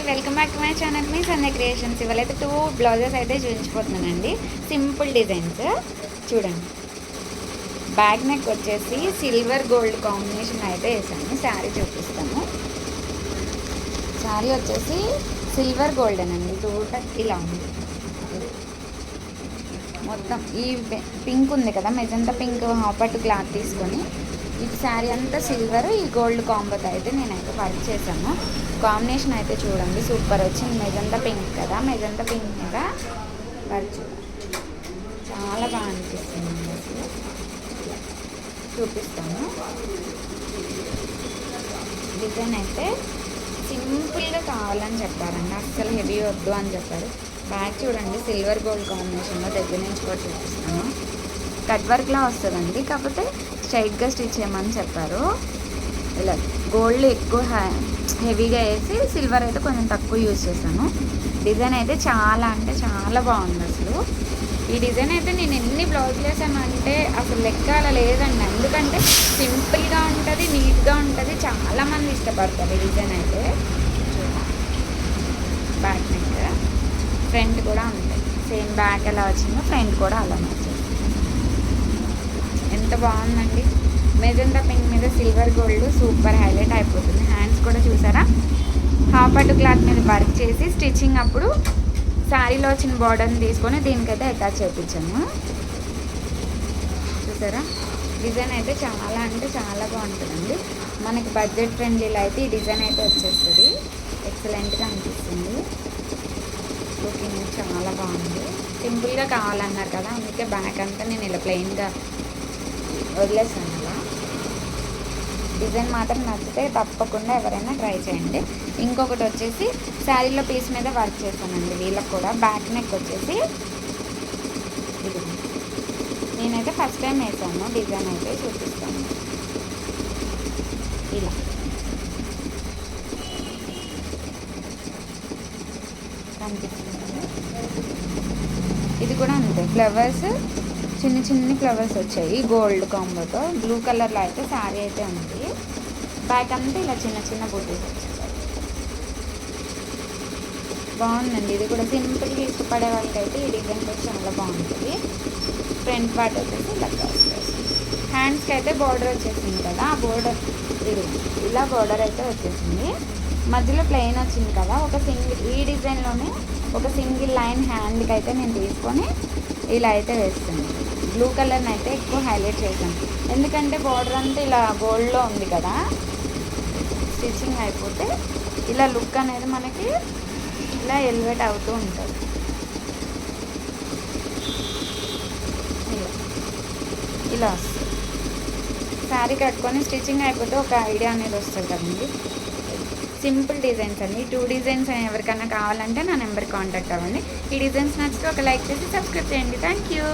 Welcome back to my channel మీ Sandhya creations. ఇవాళైతే 2 blouses అయితే చూపించిపోతున్నానండి. సింపుల్ డిజైన్స్ చూడండి. బ్యాక్ నెక్ వచ్చేసి సిల్వర్ గోల్డ్ కాంబినేషన్ అయితే వేసాను. శారీ చూపిస్తాను. శారీ వచ్చేసి సిల్వర్ గోల్డెన్ అండి. టోటల్ ఇలా ఉంది. మొత్తం ఈ పింక్ ఉంది కదా, మెజంతా పింక్ హాపట్ క్లాత్ తీసుకొని ఈ శారీ అంతా సిల్వర్ ఈ గోల్డ్ కాంబోతో అయితే నేనైతే వర్క్ చేశాను. కాంబినేషన్ అయితే చూడండి సూపర్ వచ్చింది. మెజంతా పింక్ కదా, మెజంతా పింక్ మీద వర్క్ చూడండి చాలా బాగా అనిపిస్తుంది. అసలు చూపిస్తాను. డిజైన్ అయితే సింపుల్గా కావాలని చెప్పారండి, అస్సలు హెవీ వద్దు అని చెప్పారు. బ్యాక్ చూడండి సిల్వర్ గోల్డ్ కాంబినేషన్లో దగ్గర నుంచి కూడా చూపిస్తాను. కట్ వర్క్లా వస్తుందండి, కాకపోతే స్ట్రైట్గా స్టిచ్ చేయమని చెప్పారు. ఇలా గోల్డ్ ఎక్కువ హెవీగా వేసి సిల్వర్ అయితే కొంచెం తక్కువ యూజ్ చేశాను. డిజైన్ అయితే చాలా అంటే చాలా బాగుంది. అసలు ఈ డిజైన్ అయితే నేను ఎన్ని బ్లౌజులు వేసానంటే అసలు లెక్క అలా లేదండి. ఎందుకంటే సింపుల్గా ఉంటుంది, నీట్గా ఉంటుంది, చాలామంది ఇష్టపడతారు ఈ డిజైన్ అయితే. బ్యాక్ నెక్ ఫ్రంట్ కూడా ఉంటుంది, సేమ్ బ్యాక్ ఎలా వచ్చిందో ఫ్రంట్ కూడా అలా వచ్చింది. ఎంత బాగుందండి. మెజంతా పింక్ మీద సిల్వర్ గోల్డ్ సూపర్ హైలైట్ అయిపోతుంది. హ్యాండ్స్ కూడా చూసారా, హాఫ్ క్లాత్ మీద వర్క్ చేసి స్టిచ్చింగ్ అప్పుడు శారీలో వచ్చిన బార్డర్ని తీసుకొని దీనికైతే అటాచ్ చేయించాము. చూసారా, డిజైన్ అయితే చాలా అంటే చాలా బాగుంటుందండి. మనకి బడ్జెట్ ఫ్రెండ్లీలో అయితే ఈ డిజైన్ అయితే వచ్చేస్తుంది. ఎక్సలెంట్గా అనిపిస్తుంది. లుకింగ్ చాలా బాగుంది. సింపుల్గా కావాలన్నారు కదా, అందుకే బ్యాక్ అంతా నేను ఇలా ప్లెయిన్గా వదిలేసాను. అలా డిజైన్ మాత్రం నచ్చితే తప్పకుండా ఎవరైనా ట్రై చేయండి. ఇంకొకటి వచ్చేసి శారీలో పీస్ మీద వర్క్ చేశానండి. వీళ్ళకి కూడా బ్యాక్ నెక్ వచ్చేసి ఇది నేనైతే ఫస్ట్ టైం వేసాను. డిజైన్ అయితే చూపిస్తాను. ఇలా కనిపిస్తుంది. ఇది కూడా అంతే, ఫ్లవర్స్ చిన్న చిన్న ఫ్లవర్స్ వచ్చాయి గోల్డ్ కాంబోతో. బ్లూ కలర్లో అయితే శారీ అయితే ఉంది. బ్యాక్ అంతా ఇలా చిన్న చిన్న బూటీస్ వచ్చేసాయి. బాగుందండి. ఇది కూడా సింపుల్గా ఇష్టపడే వాళ్ళకైతే ఈ డిజైన్ కూడా చాలా బాగుంటుంది. ఫ్రంట్ పార్ట్ వచ్చేసి ఇలా హ్యాండ్స్కి అయితే బార్డర్ వచ్చేసింది కదా, ఆ బార్డర్ ఇది ఇలా బార్డర్ అయితే వచ్చేసింది. మధ్యలో ప్లెయిన్ వచ్చింది కదా, ఒక సింగిల్ ఈ డిజైన్లోనే ఒక సింగిల్ లైన్ హ్యాండ్కి అయితే నేను తీసుకొని ఇలా అయితే వేస్తాను. బ్లూ కలర్ని అయితే ఎక్కువ హైలైట్ చేశాను, ఎందుకంటే బార్డర్ అంతా ఇలా గోల్డ్లో ఉంది కదా. స్టిచ్చింగ్ అయిపోతే ఇలా లుక్ అనేది మనకి ఇలా ఎలివేట్ అవుతూ ఉంటుంది. ఇలా వస్తుంది. శారీ కట్టుకొని స్టిచ్చింగ్ అయిపోతే ఒక ఐడియా అనేది వస్తుంది కదండి. సింపుల్ డిజైన్స్ అండి. 2 డిజైన్స్ ఎవరికైనా కావాలంటే నా నెంబర్ కాంటాక్ట్ అవ్వండి. ఈ డిజైన్స్ నచ్చితే ఒక లైక్ చేసి సబ్స్క్రైబ్ చేయండి. Thank you.